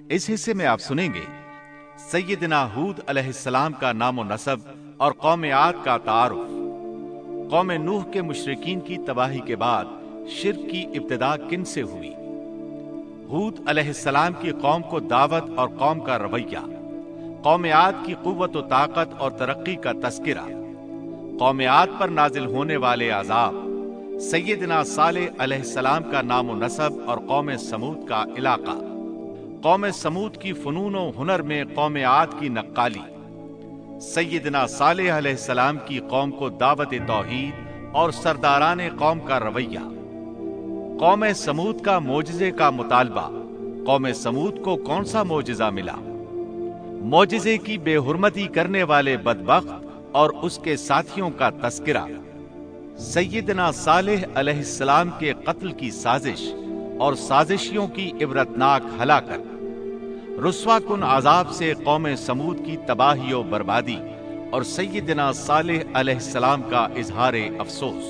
اس حصے میں آپ سنیں گے سیدنا ہود علیہ السلام کا نام و نسب اور قوم عاد کا تعارف، قوم نوح کے مشرکین کی تباہی کے بعد شرک کی ابتدا کن سے ہوئی، ہود علیہ السلام کی قوم کو دعوت اور قوم کا رویہ، قوم عاد کی قوت و طاقت اور ترقی کا تذکرہ، قوم عاد پر نازل ہونے والے عذاب، سیدنا صالح علیہ السلام کا نام و نسب اور قوم سمود کا علاقہ، قوم سمود کی فنون و ہنر میں قوم عاد کی نقالی، سیدنا صالح علیہ السلام کی قوم کو دعوت توحید اور سرداران قوم کا رویہ، قوم سمود کا معجزے کا مطالبہ، قوم سمود کو کون سا معجزہ ملا، معجزے کی بے حرمتی کرنے والے بدبخت اور اس کے ساتھیوں کا تذکرہ، سیدنا صالح علیہ السلام کے قتل کی سازش اور سازشیوں کی عبرتناک ہلاکت، رسوا کن عذاب سے قوم سمود کی تباہی و بربادی اور سیدنا صالح علیہ السلام کا اظہار افسوس،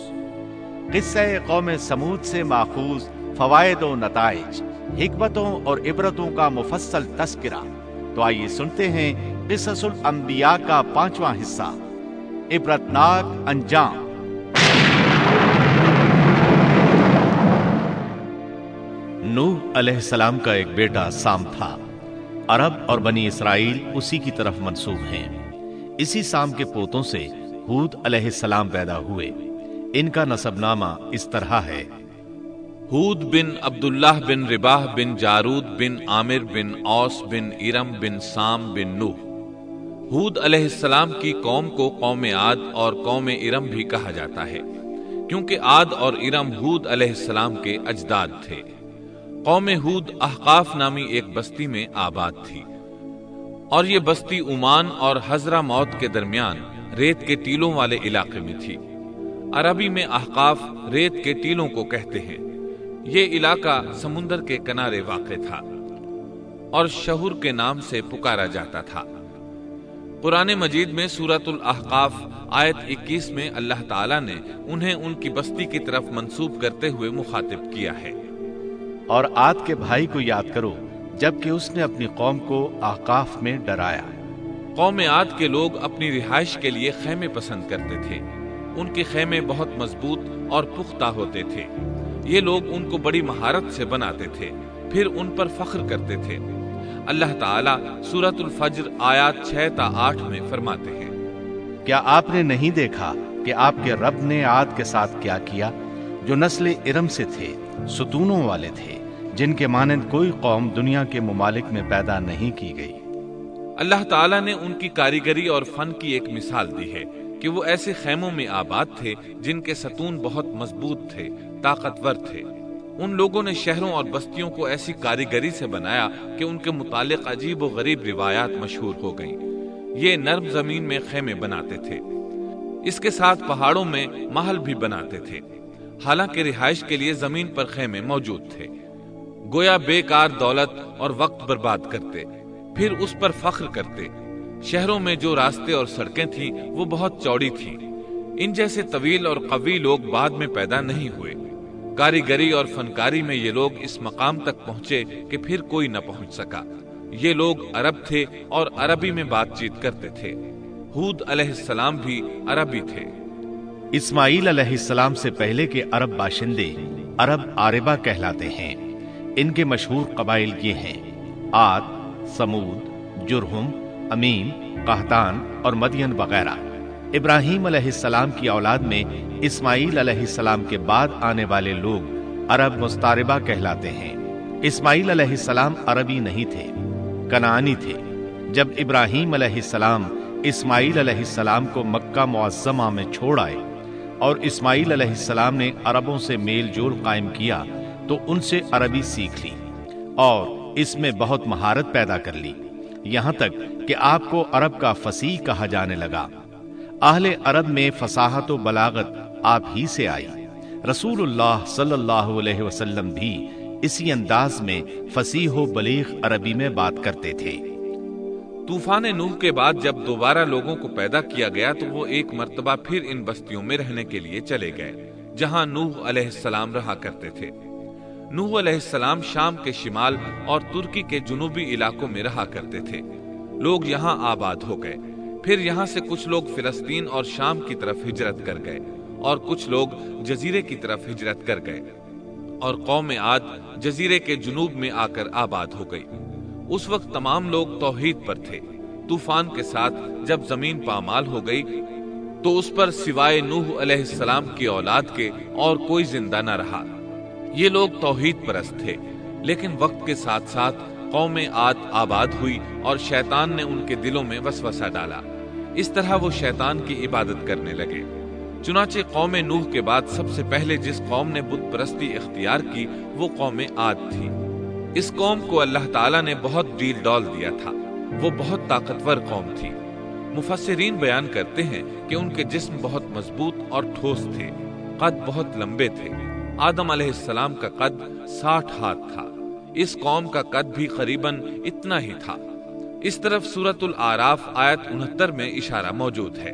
قصہ قوم سمود سے ماخوذ فوائد و نتائج، حکمتوں اور عبرتوں کا مفصل تذکرہ۔ تو آئیے سنتے ہیں قصص الانبیاء کا 5واں حصہ، عبرتناک انجام۔ نوح علیہ السلام کا ایک بیٹا سام تھا۔ عرب اور بنی اسرائیل اسی کی طرف منسوب ہیں۔ اسی سام کے پوتوں سے ہود علیہ السلام پیدا ہوئے۔ ان کا نسب نامہ اس طرح ہے: ہود بن عبداللہ بن رباح بن جارود بن عامر بن اوس بن ارم بن سام بن نوح۔ ہود علیہ السلام کی قوم کو قوم عاد اور قوم ارم بھی کہا جاتا ہے، کیونکہ عاد اور ارم ہود علیہ السلام کے اجداد تھے۔ قوم ہود احقاف نامی ایک بستی میں آباد تھی، اور یہ بستی عمان اور حضرہ موت کے درمیان ریت کے ٹیلوں والے علاقے میں تھی۔ عربی میں احقاف ریت کے ٹیلوں کو کہتے ہیں۔ یہ علاقہ سمندر کے کنارے واقع تھا اور شہر کے نام سے پکارا جاتا تھا۔ قرآن مجید میں سورۃ الاحقاف آیت 21 میں اللہ تعالیٰ نے انہیں ان کی بستی کی طرف منسوب کرتے ہوئے مخاطب کیا ہے۔ اور عاد کے بھائی کو یاد کرو جبکہ اس نے اپنی قوم کو احقاف میں ڈرایا۔ قوم عاد کے لوگ اپنی رہائش کے لیے خیمے پسند کرتے تھے۔ ان کے خیمے بہت مضبوط اور پختہ ہوتے تھے۔ یہ لوگ ان کو بڑی مہارت سے بناتے تھے، پھر ان پر فخر کرتے تھے۔ اللہ تعالیٰ سورۃ الفجر آیات 6 تا 8 میں فرماتے ہیں: کیا آپ نے نہیں دیکھا کہ آپ کے رب نے عاد کے ساتھ کیا کیا، جو نسل ارم سے تھے، ستونوں والے تھے، جن کے مانند کوئی قوم دنیا کے ممالک میں پیدا نہیں کی گئی۔ اللہ تعالیٰ نے ان کی کاریگری اور فن کی ایک مثال دی ہے کہ وہ ایسے خیموں میں آباد تھے جن کے ستون بہت مضبوط تھے، طاقتور تھے۔ ان لوگوں نے شہروں اور بستیوں کو ایسی کاریگری سے بنایا کہ ان کے متعلق عجیب و غریب روایات مشہور ہو گئیں۔ یہ نرم زمین میں خیمے بناتے تھے، اس کے ساتھ پہاڑوں میں محل بھی بناتے تھے۔ حالانکہ رہائش کے لیے زمین پر خیمے موجود تھے، گویا بیکار دولت اور وقت برباد کرتے، پھر اس پر فخر کرتے۔ شہروں میں جو راستے اور سڑکیں تھیں وہ بہت چوڑی تھیں۔ ان جیسے طویل اور قوی لوگ بعد میں پیدا نہیں ہوئے۔ کاریگری اور فنکاری میں یہ لوگ اس مقام تک پہنچے کہ پھر کوئی نہ پہنچ سکا۔ یہ لوگ عرب تھے اور عربی میں بات چیت کرتے تھے۔ ہود علیہ السلام بھی عربی تھے۔ اسماعیل علیہ السلام سے پہلے کے عرب باشندے عرب عاربہ کہلاتے ہیں۔ ان کے مشہور قبائل یہ ہیں: عاد، سمود، جرہم، امیم، قحطان اور مدین وغیرہ۔ ابراہیم علیہ السلام کی اولاد میں اسماعیل علیہ السلام کے بعد آنے والے لوگ عرب مستعربہ کہلاتے ہیں۔ اسماعیل علیہ السلام عربی نہیں تھے، کنعانی تھے۔ جب ابراہیم علیہ السلام اسماعیل علیہ السلام کو مکہ معظمہ میں چھوڑ آئے اور اسماعیل علیہ السلام نے عربوں سے میل جول قائم کیا تو ان سے عربی سیکھ لی اور اس میں بہت مہارت پیدا کر لی، یہاں تک کہ آپ کو عرب کا فصیح کہا جانے لگا۔ اہل عرب میں فصاحت و بلاغت آپ ہی سے آئی۔ رسول اللہ صلی اللہ علیہ وسلم بھی اسی انداز میں فصیح و بلیغ عربی میں بات کرتے تھے۔ طوفان نوح کے بعد جب دوبارہ لوگوں کو پیدا کیا گیا تو وہ ایک مرتبہ پھر ان بستیوں میں رہنے کے لیے چلے گئے جہاں نوح علیہ السلام رہا کرتے تھے۔ نوح علیہ السلام شام کے شمال اور ترکی کے جنوبی علاقوں میں رہا کرتے تھے۔ لوگ یہاں آباد ہو گئے۔ پھر یہاں سے کچھ لوگ فلسطین اور شام کی طرف ہجرت کر گئے اور کچھ لوگ جزیرے کی طرف ہجرت کر گئے، اور قوم عاد جزیرے کے جنوب میں آ کر آباد ہو گئی۔ اس وقت تمام لوگ توحید پر تھے۔ طوفان کے ساتھ جب زمین پامال ہو گئی تو اس پر سوائے نوح علیہ السلام کی اولاد کے اور کوئی زندہ نہ رہا۔ یہ لوگ توحید پرست تھے، لیکن وقت کے ساتھ ساتھ قوم عاد آباد ہوئی اور شیطان نے ان کے دلوں میں وسوسہ ڈالا۔ اس طرح وہ شیطان کی عبادت کرنے لگے۔ چنانچہ قوم نوح کے بعد سب سے پہلے جس قوم نے بت پرستی اختیار کی وہ قوم عاد تھی۔ اس قوم کو اللہ تعالیٰ نے بہت ڈیل ڈال دیا تھا۔ وہ بہت طاقتور قوم تھی۔ مفسرین بیان کرتے ہیں کہ ان کے جسم بہت مضبوط اور ٹھوس تھے، قد بہت لمبے تھے۔ آدم علیہ السلام کا قد 60 ہاتھ تھا۔ اس قوم کا قد بھی قریباً اتنا ہی تھا۔ اس طرف سورۃ الاعراف آیت 69 میں اشارہ موجود ہے۔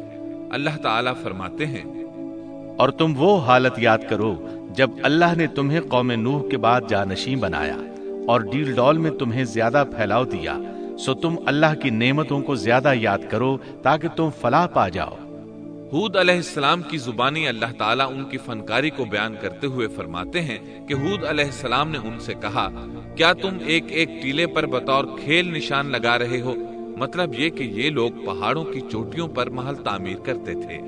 اللہ تعالیٰ فرماتے ہیں، اور تم وہ حالت یاد کرو جب اللہ نے تمہیں قوم نوح کے بعد جانشین بنایا اور ڈیل ڈول میں تمہیں زیادہ پھیلاؤ دیا، سو تم اللہ کی نعمتوں کو زیادہ یاد کرو تاکہ تم فلاح پا جاؤ۔ ہود علیہ السلام کی زبانی اللہ تعالیٰ ان کی فنکاری کو بیان کرتے ہوئے فرماتے ہیں کہ ہود علیہ السلام نے ان سے کہا، کیا تم ایک ایک ٹیلے پر بطور کھیل نشان لگا رہے ہو؟ مطلب یہ کہ یہ لوگ پہاڑوں کی چوٹیوں پر محل تعمیر کرتے تھے۔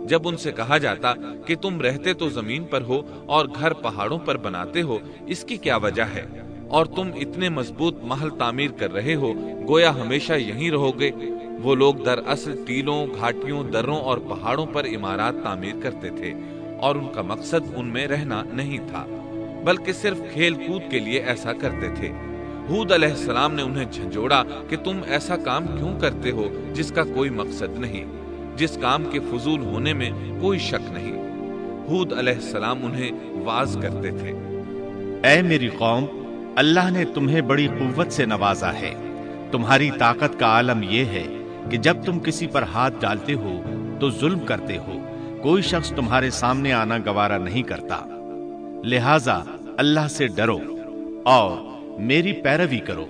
جب ان سے کہا جاتا کہ تم رہتے تو زمین پر ہو اور گھر پہاڑوں پر بناتے ہو، اس کی کیا وجہ ہے؟ اور تم اتنے مضبوط محل تعمیر کر رہے ہو، گویا ہمیشہ یہیں رہو گے۔ وہ لوگ دراصل ٹیلوں، گھاٹیوں، دروں اور پہاڑوں پر عمارات تعمیر کرتے تھے، اور ان کا مقصد ان میں رہنا نہیں تھا، بلکہ صرف کھیل کود کے لیے ایسا کرتے تھے۔ ہود علیہ السلام نے انہیں جھنجھوڑا کہ تم ایسا کام کیوں کرتے ہو جس کا کوئی مقصد نہیں، جس کام کے فضول ہونے میں کوئی شک نہیں۔ ہود علیہ السلام انہیں واعظ کرتے تھے، اے میری قوم، اللہ نے تمہیں بڑی قوت سے نوازا ہے۔ تمہاری طاقت کا عالم یہ ہے کہ جب تم کسی پر ہاتھ ڈالتے ہو تو ظلم کرتے ہو، کوئی شخص تمہارے سامنے آنا گوارا نہیں کرتا۔ لہٰذا اللہ سے ڈرو اور میری پیروی کرو۔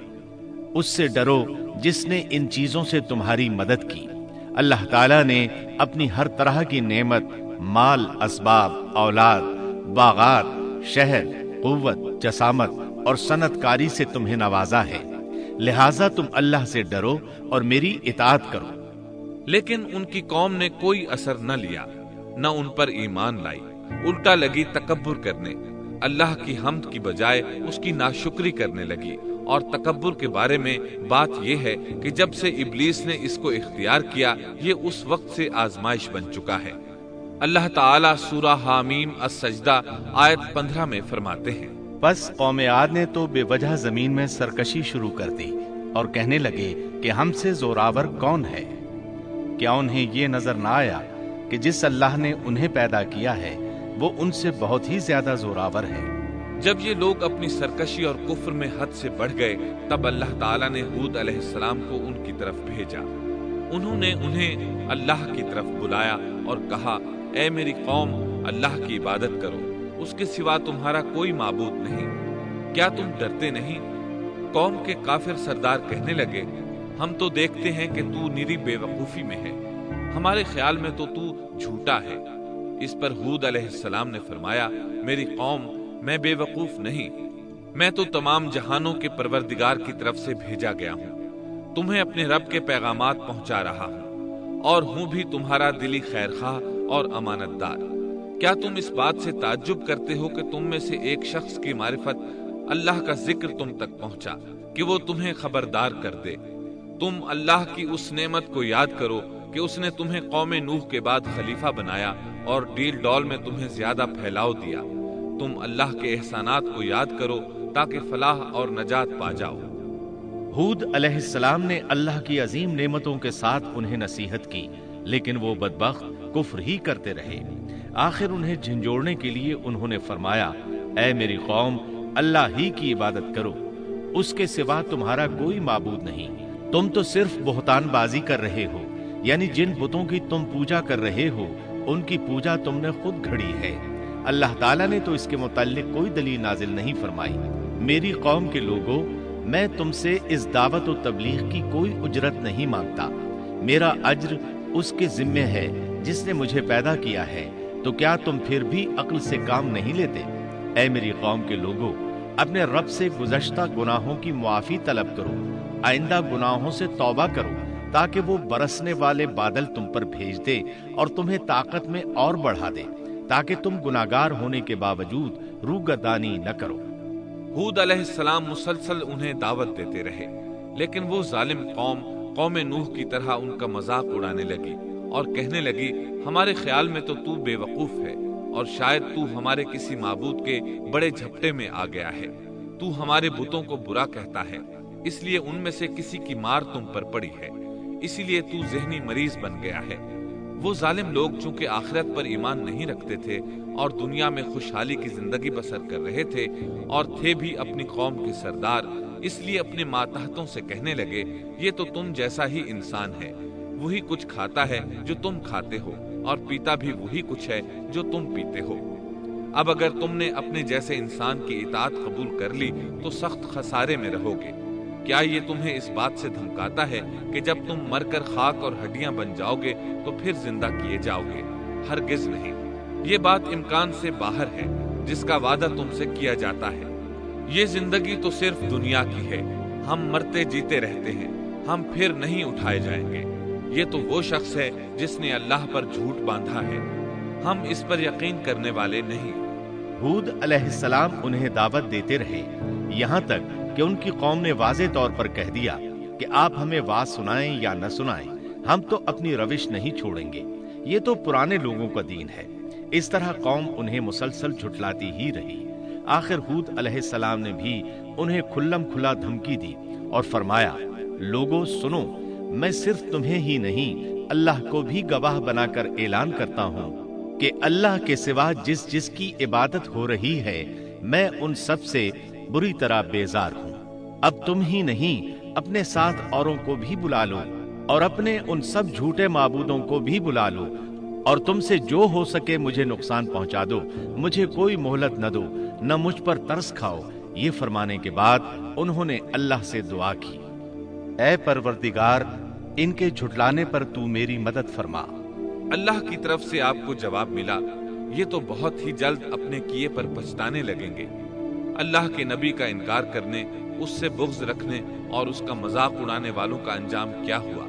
اس سے ڈرو جس نے ان چیزوں سے تمہاری مدد کی۔ اللہ تعالیٰ نے اپنی ہر طرح کی نعمت، مال، اسباب، اولاد، باغات، شہر، قوت، جسامت اور صنعت کاری سے تمہیں نوازا ہے۔ لہٰذا تم اللہ سے ڈرو اور میری اطاعت کرو۔ لیکن ان کی قوم نے کوئی اثر نہ لیا، نہ ان پر ایمان لائی، الٹا لگی تکبر کرنے۔ اللہ کی حمد کی بجائے اس کی ناشکری کرنے لگی۔ اور تکبر کے بارے میں بات یہ ہے کہ جب سے ابلیس نے اس کو اختیار کیا، یہ اس وقت سے آزمائش بن چکا ہے۔ اللہ تعالیٰ سورہ حامیم السجدہ آیت 15 میں فرماتے ہیں، بس قوم عاد نے تو بے وجہ زمین میں سرکشی شروع کر دی اور کہنے لگے کہ ہم سے زوراور کون ہے؟ کیا انہیں یہ نظر نہ آیا کہ جس اللہ نے انہیں پیدا کیا ہے وہ ان سے بہت ہی زیادہ زوراور ہے؟ جب یہ لوگ اپنی سرکشی اور کفر میں حد سے بڑھ گئے، تب اللہ تعالیٰ نے ہود علیہ السلام کو ان کی طرف بھیجا۔ انہوں نے انہیں اللہ کی طرف بلایا اور کہا، اے میری قوم، اللہ کی عبادت کرو، اس کے سوا تمہارا کوئی معبود نہیں۔ کیا تم ڈرتے نہیں؟ قوم کے کافر سردار کہنے لگے، ہم تو دیکھتے ہیں کہ تو نری بے وقوفی میں ہے، ہمارے خیال میں تو جھوٹا ہے۔ اس پر ہود علیہ السلام نے فرمایا، میری قوم، میں بے وقوف نہیں، میں تو تمام جہانوں کے پروردگار کی طرف سے بھیجا گیا ہوں، تمہیں اپنے رب کے پیغامات پہنچا رہا ہوں، اور ہوں بھی تمہارا دلی خیرخواہ اور امانت دار۔ کیا تم اس بات سے تعجب کرتے ہو کہ تم میں سے ایک شخص کی معرفت اللہ کا ذکر تم تک پہنچا کہ وہ تمہیں خبردار کر دے؟ تم اللہ کی اس نعمت کو یاد کرو کہ اس نے تمہیں قوم نوح کے بعد خلیفہ بنایا اور ڈیل ڈول میں تمہیں زیادہ پھیلاؤ دیا۔ تم اللہ کے احسانات کو یاد کرو تاکہ فلاح اور نجات پا جاؤ۔ ہود علیہ السلام نے اللہ کی عظیم نعمتوں کے ساتھ انہیں نصیحت کی، لیکن وہ بدبخت کفر ہی کرتے رہے۔ آخر انہیں جھنجھوڑنے کے لیے انہوں نے فرمایا، اے میری قوم، اللہ ہی کی عبادت کرو، اس کے سوا تمہارا کوئی معبود نہیں۔ تم تو صرف بہتان بازی کر رہے ہو، یعنی جن بتوں کی تم پوجا کر رہے ہو ان کی پوجا تم نے خود گھڑی ہے۔ اللہ تعالیٰ نے تو اس کے متعلق کوئی دلیل نازل نہیں فرمائی۔ میری قوم کے لوگوں، میں تم سے اس دعوت و تبلیغ کی کوئی اجرت نہیں مانگتا، میرا اجر اس کے ذمے ہے جس نے مجھے پیدا کیا ہے، تو کیا تم پھر بھی عقل سے کام نہیں لیتے؟ اے میری قوم کے لوگوں، اپنے رب سے گزشتہ گناہوں کی معافی طلب کرو، آئندہ گناہوں سے توبہ کرو، تاکہ وہ برسنے والے بادل تم پر بھیج دے اور تمہیں طاقت میں اور بڑھا دے، تاکہ تم گناہگار ہونے کے باوجود روگردانی نہ کرو۔ ہود علیہ السلام مسلسل انہیں دعوت دیتے رہے، لیکن وہ ظالم قوم نوح کی طرح ان کا مذاق اڑانے لگی اور کہنے لگی، ہمارے خیال میں تو بے وقوف ہے اور شاید تو ہمارے کسی معبود کے بڑے جھپٹے میں آ گیا ہے، تو ہمارے بتوں کو برا کہتا ہے، اس لیے ان میں سے کسی کی مار تم پر پڑی ہے، اسی لیے تو ذہنی مریض بن گیا ہے۔ وہ ظالم لوگ چونکہ آخرت پر ایمان نہیں رکھتے تھے اور دنیا میں خوشحالی کی زندگی بسر کر رہے تھے اور تھے بھی اپنی قوم کے سردار، اس لیے اپنے ماتحتوں سے کہنے لگے، یہ تو تم جیسا ہی انسان ہے، وہی کچھ کھاتا ہے جو تم کھاتے ہو اور پیتا بھی وہی کچھ ہے جو تم پیتے ہو۔ اب اگر تم نے اپنے جیسے انسان کی اطاعت قبول کر لی تو سخت خسارے میں رہو گے۔ کیا یہ تمہیں اس بات سے دھمکاتا ہے کہ جب تم مر کر خاک اور ہڈیاں بن جاؤ گے تو پھر زندہ کیے جاؤ گے؟ ہرگز نہیں، یہ بات امکان سے باہر ہے جس کا وعدہ تم سے کیا جاتا ہے۔ یہ زندگی تو صرف دنیا کی ہے، ہم مرتے جیتے رہتے ہیں، ہم پھر نہیں اٹھائے جائیں گے۔ یہ تو وہ شخص ہے جس نے اللہ پر جھوٹ باندھا ہے، ہم اس پر یقین کرنے والے نہیں۔ ہود علیہ السلام انہیں دعوت دیتے رہے، یہاں تک کہ ان کی قوم نے واضح طور پر کہہ دیا کہ آپ ہمیں واز سنائیں یا نہ سنائیں، ہم تو اپنی روش نہیں چھوڑیں گے، یہ تو پرانے لوگوں کا دین ہے۔ اس طرح قوم انہیں مسلسل جھٹلاتی ہی رہی۔ آخر ہود علیہ السلام نے بھی انہیں کھلم کھلا دھمکی دی اور فرمایا، لوگوں سنو، میں صرف تمہیں ہی نہیں اللہ کو بھی گواہ بنا کر اعلان کرتا ہوں کہ اللہ کے سوا جس کی عبادت ہو رہی ہے، میں ان سب سے بری طرح بیزار ہوں۔ اب تم ہی نہیں، اپنے ساتھ اوروں کو بھی بلا لو اور اپنے ان سب جھوٹے معبودوں کو بھی بلا لو، اور تم سے جو ہو سکے مجھے نقصان پہنچا دو، مجھے کوئی مہلت نہ دو، نہ مجھ پر ترس کھاؤ۔ یہ فرمانے کے بعد انہوں نے اللہ سے دعا کی، اے پروردگار، ان کے جھٹلانے پر تو میری مدد فرما۔ اللہ کی طرف سے آپ کو جواب ملا، یہ تو بہت ہی جلد اپنے کیے پر پچھتانے لگیں گے۔ اللہ کے نبی کا انکار کرنے، اس سے بغض رکھنے اور اس کا مذاق اڑانے والوں کا انجام کیا ہوا؟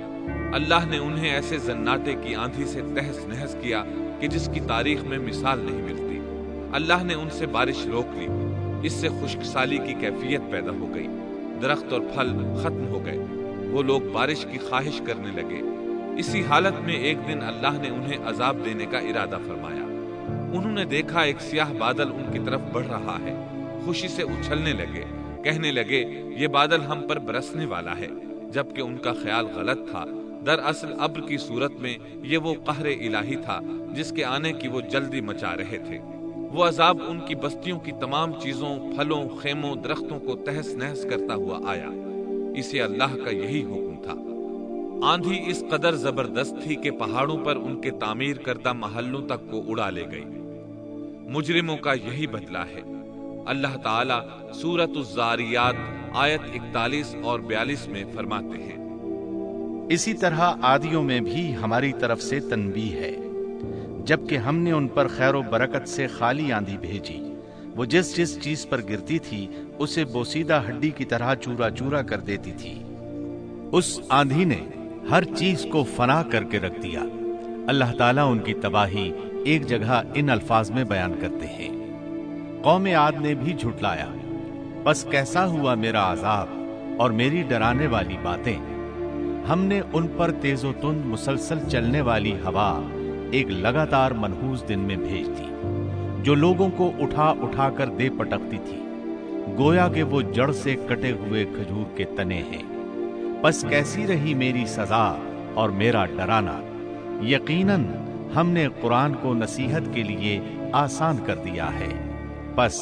اللہ نے انہیں ایسے زناٹے کی آندھی سے تہس نہس کیا کہ جس کی تاریخ میں مثال نہیں ملتی۔ اللہ نے ان سے بارش روک لی، اس سے خشک سالی کی کیفیت پیدا ہو گئی، درخت اور پھل ختم ہو گئے، وہ لوگ بارش کی خواہش کرنے لگے۔ اسی حالت میں ایک دن اللہ نے انہیں عذاب دینے کا ارادہ فرمایا۔ انہوں نے دیکھا ایک سیاہ بادل ان کی طرف بڑھ رہا ہے، خوشی سے اچھلنے لگے، کہنے لگے یہ بادل ہم پر برسنے والا ہے، جبکہ ان کا خیال غلط تھا۔ دراصل ابر کی صورت میں یہ وہ قہر الہی تھا جس کے آنے کی وہ جلدی مچا رہے تھے۔ وہ عذاب ان کی بستیوں کی تمام چیزوں، پھلوں، خیموں، درختوں کو تہس نہس کرتا ہوا آیا۔ اسے اللہ کا یہی حکم تھا۔ آندھی اس قدر زبردست تھی کہ پہاڑوں پر ان کے تعمیر کردہ محلوں تک کو اڑا لے گئی۔ مجرموں کا یہی بدلہ ہے۔ اللہ تعالیٰ سورۃ الزاریات آیت 41 اور 42 میں فرماتے ہیں، اسی طرح عادیوں میں بھی ہماری طرف سے تنبیہ ہے، جبکہ ہم نے ان پر خیر و برکت سے خالی آندھی بھیجی، وہ جس چیز پر گرتی تھی اسے بوسیدہ ہڈی کی طرح چورا چورا کر دیتی تھی۔ اس آندھی نے ہر چیز کو فنا کر کے رکھ دیا۔ اللہ تعالیٰ ان کی تباہی ایک جگہ ان الفاظ میں بیان کرتے ہیں، قوم عاد نے بھی جھٹلایا، بس کیسا ہوا میرا عذاب اور میری ڈرانے والی باتیں۔ ہم نے ان پر تیز و تند مسلسل چلنے والی ہوا ایک لگاتار منحوس دن میں بھیج دی، جو لوگوں کو اٹھا اٹھا کر دے پٹکتی تھی، گویا کہ وہ جڑ سے کٹے ہوئے کھجور کے تنے ہیں۔ بس کیسی رہی میری سزا اور میرا ڈرانا۔ یقیناً ہم نے قرآن کو نصیحت کے لیے آسان کر دیا ہے، بس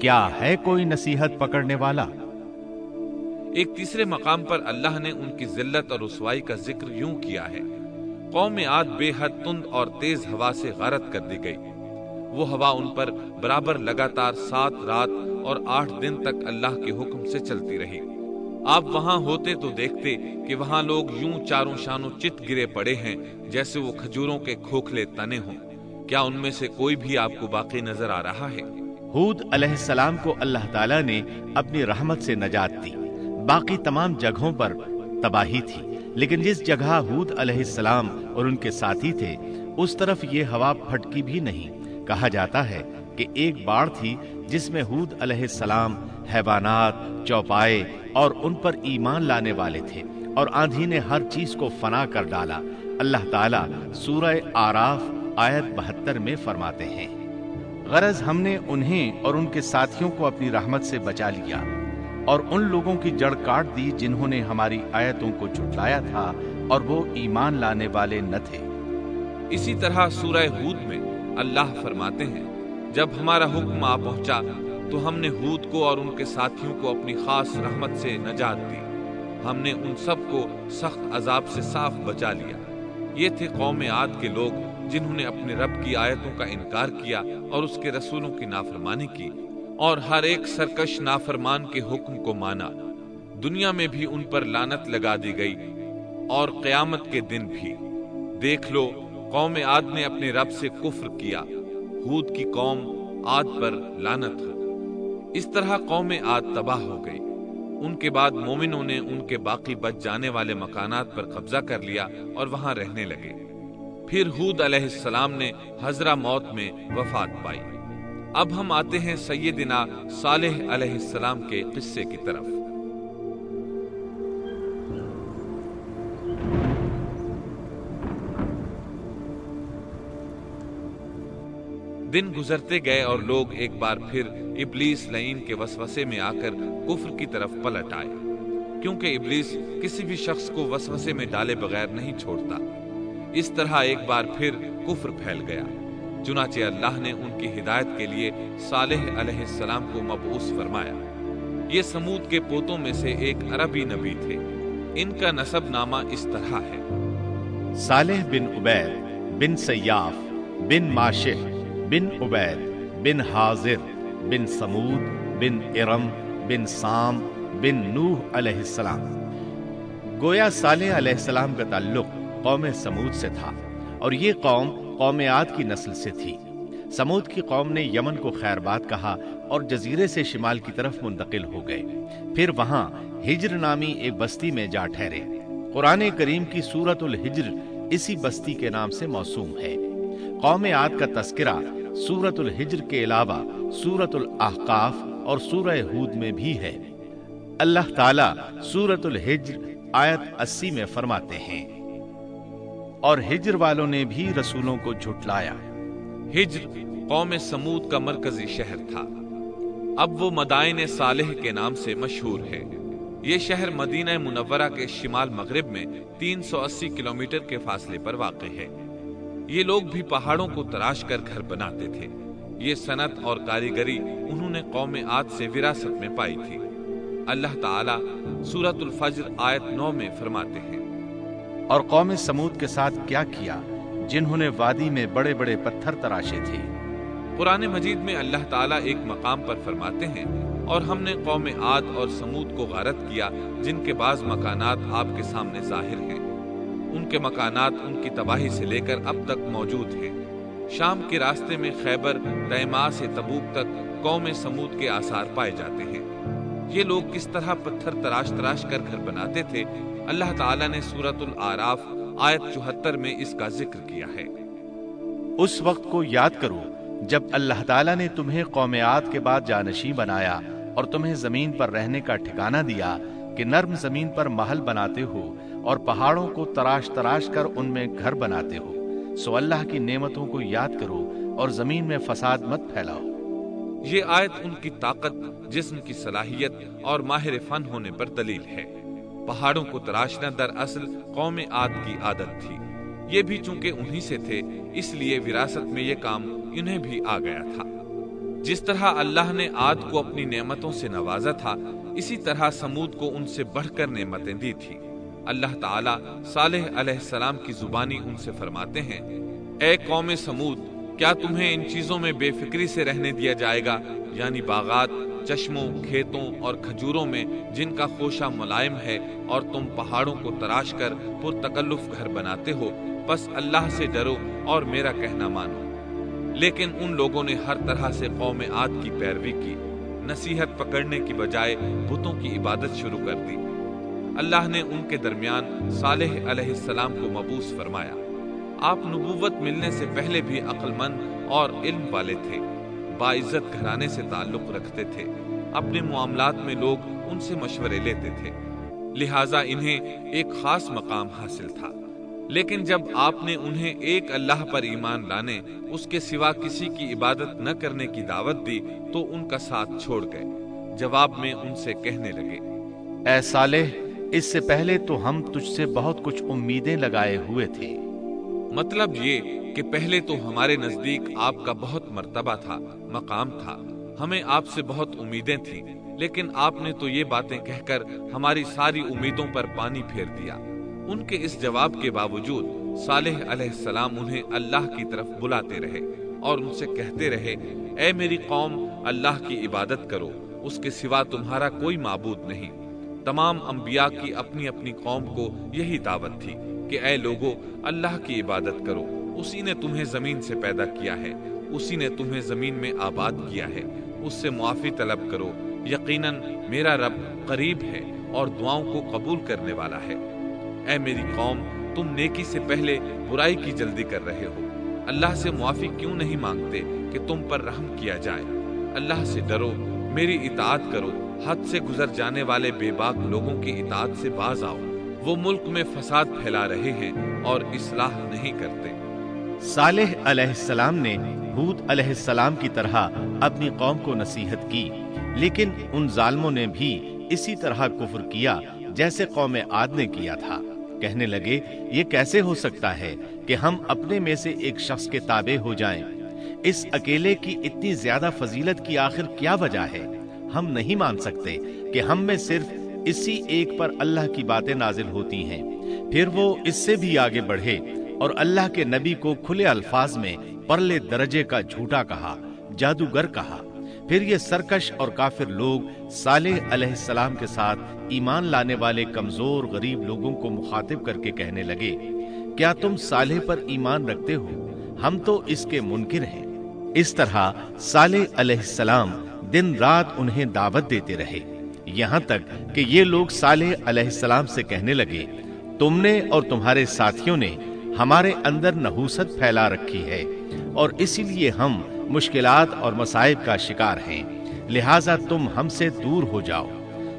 کیا ہے کوئی نصیحت پکڑنے والا؟ ایک تیسرے مقام پر اللہ نے ان کی ذلت اور رسوائی کا ذکر یوں کیا ہے، قوم عاد بے حد تند اور تیز ہوا سے غارت کر دی گئی۔ وہ ہوا ان پر برابر لگاتار 7 رات اور 8 دن تک اللہ کے حکم سے چلتی رہی۔ آپ وہاں ہوتے تو دیکھتے کہ وہاں لوگ یوں چاروں شانوں چت گرے پڑے ہیں جیسے وہ کھجوروں کے کھوکھلے تنے ہوں۔ کیا ان میں سے کوئی بھی آپ کو باقی نظر آ رہا ہے؟ ہود علیہ السلام کو اللہ تعالیٰ نے اپنی رحمت سے نجات دی۔ باقی تمام جگہوں پر تباہی تھی، لیکن جس جگہ ہود علیہ السلام اور ان کے ساتھی تھے اس طرف یہ ہوا پھٹکی بھی نہیں۔ کہا جاتا ہے کہ ایک باڑ تھی جس میں ہود علیہ السلام، حیوانات، چوپائے اور ان پر ایمان لانے والے تھے، اور آندھی نے ہر چیز کو فنا کر ڈالا۔ اللہ تعالیٰ سورہ آراف آیت 72 میں فرماتے ہیں، غرض ہم نے انہیں اور ان کے ساتھیوں کو اپنی رحمت سے بچا لیا اور ان لوگوں کی جڑ کاٹ دی جنہوں نے ہماری آیتوں کو جھٹلایا تھا اور وہ ایمان لانے والے نہ تھے۔ اسی طرح سورہ ہود میں اللہ فرماتے ہیں، جب ہمارا حکم آ پہنچا تو ہم نے ہود کو اور ان کے ساتھیوں کو اپنی خاص رحمت سے نجات دی۔ ہم نے ان سب کو سخت عذاب سے صاف بچا لیا۔ یہ تھے قوم عاد کے لوگ جنہوں نے اپنے رب کی آیتوں کا انکار کیا اور اس کے رسولوں کی نافرمانی کی، اور ہر ایک سرکش نافرمان کے حکم کو مانا۔ دنیا میں بھی ان پر لعنت لگا دی گئی اور قیامت کے دن بھی۔ دیکھ لو، قوم عاد نے اپنے رب سے کفر کیا، ہود کی قوم عاد پر لعنت ہو۔ اس طرح قوم عاد تباہ ہو گئی۔ ان کے بعد مومنوں نے ان کے باقی بچ جانے والے مکانات پر قبضہ کر لیا اور وہاں رہنے لگے۔ پھر ہود علیہ السلام نے حضرہ موت میں وفات پائی۔ اب ہم آتے ہیں سیدنا صالح علیہ السلام کے قصے کی طرف۔ دن گزرتے گئے اور لوگ ایک بار پھر ابلیس لعین کے وسوسے میں آ کر کفر کی طرف پلٹ آئے، کیونکہ ابلیس کسی بھی شخص کو وسوسے میں ڈالے بغیر نہیں چھوڑتا۔ اس طرح ایک بار پھر کفر پھیل گیا۔ چنانچہ اللہ نے ان کی ہدایت کے لیے صالح علیہ السلام کو مبعوث فرمایا۔ یہ سمود کے پوتوں میں سے ایک عربی نبی تھے۔ ان کا نسب نامہ اس طرح ہے: صالح بن عبید بن سیاف بن ماشح بن عبید بن حاضر بن سمود بن ارم بن سام بن نوح علیہ السلام۔ گویا صالح علیہ السلام کا تعلق قوم سمود سے تھا، اور یہ قوم عاد کی نسل سے تھی۔ سمود کی قوم نے یمن کو خیر باد کہا اور جزیرے سے شمال کی طرف منتقل ہو گئے۔ پھر وہاں ہجر نامی ایک بستی میں جا ٹھہرے۔ قرآن کریم کی سورۃ الحجر اسی بستی کے نام سے موسوم ہے۔ قوم عاد کا تذکرہ سورۃ الحجر کے علاوہ سورۃ الاحقاف اور سورہ ہود میں بھی ہے۔ اللہ تعالیٰ سورۃ الحجر آیت 80 میں فرماتے ہیں، اور ہجر والوں نے بھی رسولوں کو جھٹلایا۔ ہجر قوم سمود کا مرکزی شہر تھا۔ اب وہ مدائن صالح کے نام سے مشہور ہے۔ یہ شہر مدینہ منورہ کے شمال مغرب میں 380 کلومیٹر کے فاصلے پر واقع ہے۔ یہ لوگ بھی پہاڑوں کو تراش کر گھر بناتے تھے۔ یہ صنعت اور کاریگری انہوں نے قوم عاد سے وراثت میں پائی تھی۔ اللہ تعالیٰ سورۃ الفجر آیت 9 میں فرماتے ہیں، اور قوم سمود کے ساتھ کیا کیا جنہوں نے وادی میں بڑے بڑے پتھر تراشے تھے۔ قرآن مجید میں اللہ تعالیٰ ایک مقام پر فرماتے ہیں، اور ہم نے قوم عاد اور سمود کو غارت کیا جن کے بعض مکانات آپ کے سامنے ظاہر ہیں۔ ان کے مکانات ان کی تباہی سے لے کر اب تک موجود ہیں۔ شام کے راستے میں خیبر، تیما سے تبوک تک قوم سمود کے آثار پائے جاتے ہیں۔ یہ لوگ کس طرح پتھر تراش تراش کر گھر بناتے تھے، اللہ تعالیٰ نے سورۃ الاعراف آیت 74 میں اس کا ذکر کیا ہے۔ اس وقت کو یاد کرو جب اللہ تعالیٰ نے تمہیں قوم عاد کے بعد جانشین بنایا اور تمہیں زمین پر رہنے کا ٹھکانہ دیا کہ نرم زمین پر محل بناتے ہو اور پہاڑوں کو تراش تراش کر ان میں گھر بناتے ہو۔ سو اللہ کی نعمتوں کو یاد کرو اور زمین میں فساد مت پھیلاؤ۔ یہ آیت ان کی طاقت، جسم کی صلاحیت اور ماہر فن ہونے پر دلیل ہے۔ پہاڑوں کو تراشنا دراصل قوم عاد کی عادت تھی۔ یہ بھی چونکہ انہی سے تھے، اس لیے وراثت میں یہ کام انہیں بھی آ گیا تھا۔ جس طرح اللہ نے عاد کو اپنی نعمتوں سے نوازا تھا، اسی طرح سمود کو ان سے بڑھ کر نعمتیں دی تھی۔ اللہ تعالیٰ صالح علیہ السلام کی زبانی ان سے فرماتے ہیں، اے قوم سمود، کیا تمہیں ان چیزوں میں بے فکری سے رہنے دیا جائے گا، یعنی باغات، چشموں، کھیتوں اور کھجوروں میں جن کا خوشہ ملائم ہے، اور تم پہاڑوں کو تراش کر پرتکلف گھر بناتے ہو؟ بس اللہ سے ڈرو اور میرا کہنا مانو۔ لیکن ان لوگوں نے ہر طرح سے قوم عاد کی پیروی کی، نصیحت پکڑنے کی بجائے بتوں کی عبادت شروع کر دی۔ اللہ نے ان کے درمیان صالح علیہ السلام کو مبعوث فرمایا۔ آپ نبوت ملنے سے پہلے بھی عقل مند اور علم والے تھے، باعزت گھرانے سے تعلق رکھتے تھے، اپنے معاملات میں لوگ ان سے مشورے لیتے تھے، لہٰذا انہیں ایک خاص مقام حاصل تھا۔ لیکن جب آپ نے انہیں ایک اللہ پر ایمان لانے، اس کے سوا کسی کی عبادت نہ کرنے کی دعوت دی تو ان کا ساتھ چھوڑ گئے۔ جواب میں ان سے کہنے لگے، اے صالح، اس سے پہلے تو ہم تجھ سے بہت کچھ امیدیں لگائے ہوئے تھے۔ مطلب یہ کہ پہلے تو ہمارے نزدیک آپ کا بہت مرتبہ تھا، مقام تھا، ہمیں آپ سے بہت امیدیں تھیں، لیکن آپ نے تو یہ باتیں کہہ کر ہماری ساری امیدوں پر پانی پھیر دیا۔ ان کے اس جواب کے باوجود صالح علیہ السلام انہیں اللہ کی طرف بلاتے رہے اور ان سے کہتے رہے، اے میری قوم، اللہ کی عبادت کرو، اس کے سوا تمہارا کوئی معبود نہیں۔ تمام انبیاء کی اپنی اپنی قوم کو یہی دعوت تھی کہ اے لوگو، اللہ کی عبادت کرو، اسی نے تمہیں زمین سے پیدا کیا ہے، اسی نے تمہیں زمین میں آباد کیا ہے، اس سے معافی طلب کرو، یقیناً میرا رب قریب ہے اور دعاؤں کو قبول کرنے والا ہے۔ اے میری قوم، تم نیکی سے پہلے برائی کی جلدی کر رہے ہو، اللہ سے معافی کیوں نہیں مانگتے کہ تم پر رحم کیا جائے؟ اللہ سے ڈرو، میری اطاعت کرو، حد سے گزر جانے والے بے باک لوگوں کی اطاعت سے باز آؤ، وہ ملک میں فساد پھیلا رہے ہیں اور اصلاح نہیں کرتے۔ صالح علیہ السلام نے ہود علیہ السلام کی طرح اپنی قوم کو نصیحت کی، لیکن ان ظالموں نے بھی اسی طرح کفر کیا جیسے قوم عاد نے کیا تھا۔ کہنے لگے، یہ کیسے ہو سکتا ہے کہ ہم اپنے میں سے ایک شخص کے تابع ہو جائیں؟ اس اکیلے کی اتنی زیادہ فضیلت کی آخر کیا وجہ ہے؟ ہم نہیں مان سکتے کہ ہم میں صرف اسی ایک پر اللہ کی باتیں نازل ہوتی ہیں۔ پھر وہ اس سے بھی آگے بڑھے اور اللہ کے نبی کو کھلے الفاظ میں پرلے درجے کا جھوٹا کہا، جادوگر کہا۔ پھر یہ سرکش اور کافر لوگ صالح علیہ السلام کے ساتھ ایمان لانے والے کمزور غریب لوگوں کو مخاطب کر کے کہنے لگے، کیا تم صالح پر ایمان رکھتے ہو؟ ہم تو اس کے منکر ہیں۔ اس طرح صالح علیہ السلام دن رات انہیں دعوت دیتے رہے، یہاں تک کہ یہ لوگ صالح علیہ السلام سے کہنے لگے، تم نے اور تمہارے ساتھیوں نے ہمارے اندر نحوست پھیلا رکھی ہے اور اسی لیے ہم مشکلات اور مصائب کا شکار ہیں، لہٰذا تم ہم سے دور ہو جاؤ۔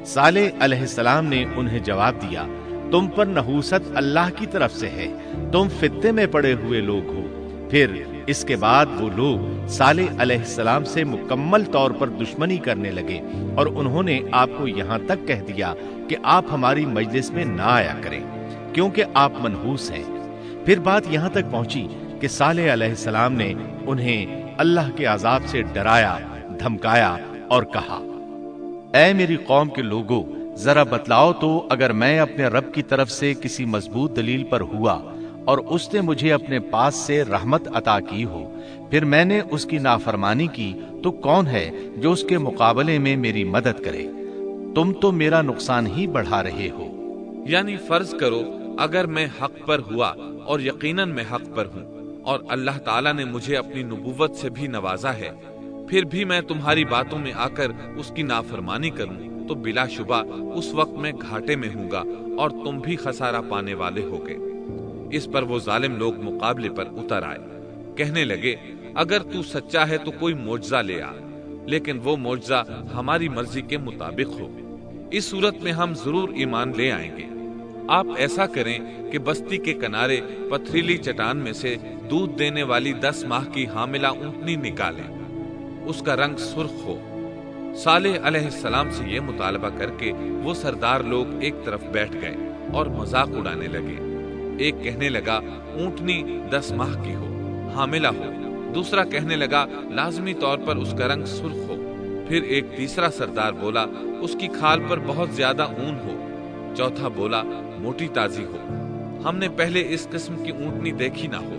صالح علیہ السلام نے انہیں جواب دیا، تم پر نحوست اللہ کی طرف سے ہے، تم فتنے میں پڑے ہوئے لوگ ہو۔ پھر اس کے بعد وہ لوگ صالح علیہ السلام سے مکمل طور پر دشمنی کرنے لگے اور انہوں نے آپ کو یہاں تک کہہ دیا کہ آپ ہماری مجلس میں نہ آیا کریں کیونکہ آپ منحوس ہیں۔ پھر بات یہاں تک پہنچی کہ صالح علیہ السلام نے انہیں اللہ کے عذاب سے ڈرایا، دھمکایا اور کہا، اے میری قوم کے لوگوں، ذرا بتلاؤ تو، اگر میں اپنے رب کی طرف سے کسی مضبوط دلیل پر ہوا اور اس نے مجھے اپنے پاس سے رحمت عطا کی ہو، پھر میں نے اس کی نافرمانی کی، تو کون ہے جو اس کے مقابلے میں میری مدد کرے؟ تم تو میرا نقصان ہی بڑھا رہے ہو۔ یعنی فرض کرو اگر میں حق پر ہوا اور یقیناً میں حق پر ہوں اور اللہ تعالیٰ نے مجھے اپنی نبوت سے بھی نوازا ہے، پھر بھی میں تمہاری باتوں میں آ کر اس کی نافرمانی کروں تو بلا شبہ اس وقت میں گھاٹے میں ہوں گا اور تم بھی خسارہ پانے والے ہوگے۔ اس پر وہ ظالم لوگ مقابلے پر اتر آئے، کہنے لگے، اگر تو سچا ہے تو کوئی معجزہ لے آ، لیکن وہ معجزہ ہماری مرضی کے مطابق ہو، اس صورت میں ہم ضرور ایمان لے آئیں گے۔ آپ ایسا کریں کہ بستی کے کنارے پتھریلی چٹان میں سے دودھ دینے والی 10 ماہ کی حاملہ اونٹنی نکالیں، اس کا رنگ سرخ ہو۔ صالح علیہ السلام سے یہ مطالبہ کر کے وہ سردار لوگ ایک طرف بیٹھ گئے اور مذاق اڑانے لگے۔ ایک کہنے لگا اونٹنی 10 ماہ کی ہو، حاملہ ہو، دوسرا کہنے لگا لازمی طور پر اس کا رنگ سرخ ہو، پھر ایک تیسرا سردار بولا اس کی کھال پر بہت زیادہ اون ہو، چوتھا بولا موٹی تازی ہو، ہم نے پہلے اس قسم کی اونٹنی دیکھی نہ ہو،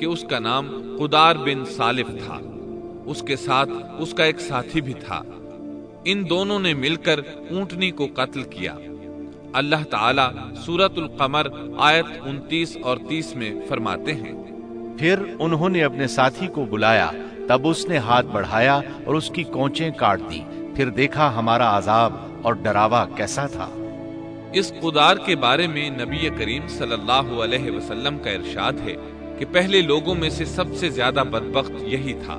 کہ اس کا نام قدار بن سالف تھا، اس کے ساتھ اس کا ایک ساتھی بھی تھا۔ ان دونوں نے مل کر اونٹنی کو قتل کیا۔ اللہ تعالیٰ سورۃ القمر آیت 29 اور 30 میں فرماتے ہیں، پھر انہوں نے اپنے ساتھی کو بلایا، تب اس نے ہاتھ بڑھایا اور اس کی کونچیں کاٹ دی، پھر دیکھا ہمارا عذاب اور ڈراوا کیسا تھا۔ اس قدار کے بارے میں نبی کریم صلی اللہ علیہ وسلم کا ارشاد ہے کہ پہلے لوگوں میں سے سب سے زیادہ بدبخت یہی تھا۔